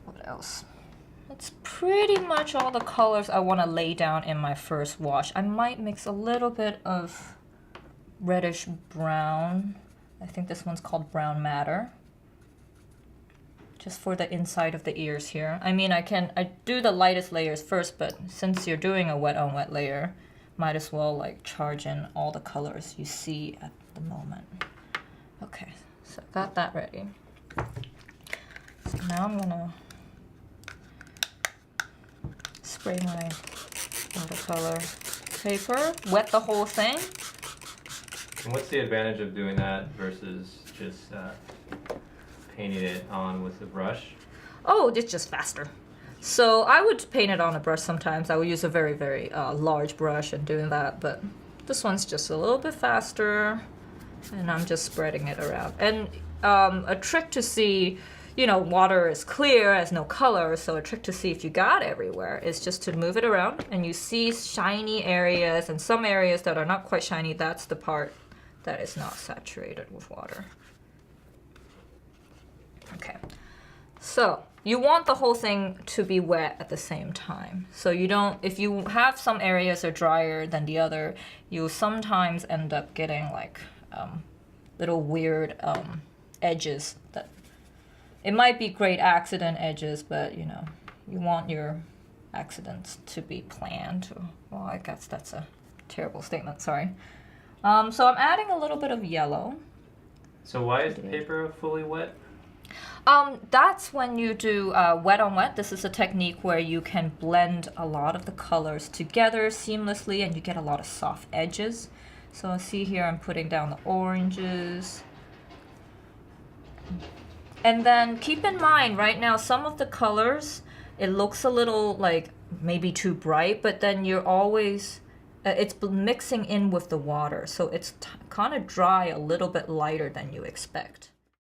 What else? That's pretty much all the colors I want to lay down in my first wash. I might mix a little bit of reddish brown. I think this one's called Brown Matter. Just for the inside of the ears here. I mean, I do the lightest layers first, but since you're doing a wet on wet layer, might as well like charge in all the colors you see at the moment. Okay, so I got that ready. So now I'm gonna spray my watercolor paper, wet the whole thing. And what's the advantage of doing that versus just painting it on with the brush? Oh, it's just faster. So I would paint it on a brush sometimes. I would use a very, very large brush and doing that, but this one's just a little bit faster, and I'm just spreading it around. And a trick to see, you know, water is clear, has no color, so a trick to see if you got everywhere is just to move it around, and you see shiny areas, and some areas that are not quite shiny, that's the part that is not saturated with water. Okay, so you want the whole thing to be wet at the same time. So you don't, if you have some areas are drier than the other, you'll sometimes end up getting like little weird edges that, it might be great accident edges, but you know, you want your accidents to be planned. Well, I guess that's a terrible statement, sorry. So I'm adding a little bit of yellow. So why is the paper fully wet? That's when you do wet on wet. This is a technique where you can blend a lot of the colors together seamlessly and you get a lot of soft edges. So see here I'm putting down the oranges. And then keep in mind right now some of the colors, it looks a little like maybe too bright, but then you're always, it's mixing in with the water. So it's kind of dry, a little bit lighter than you expect.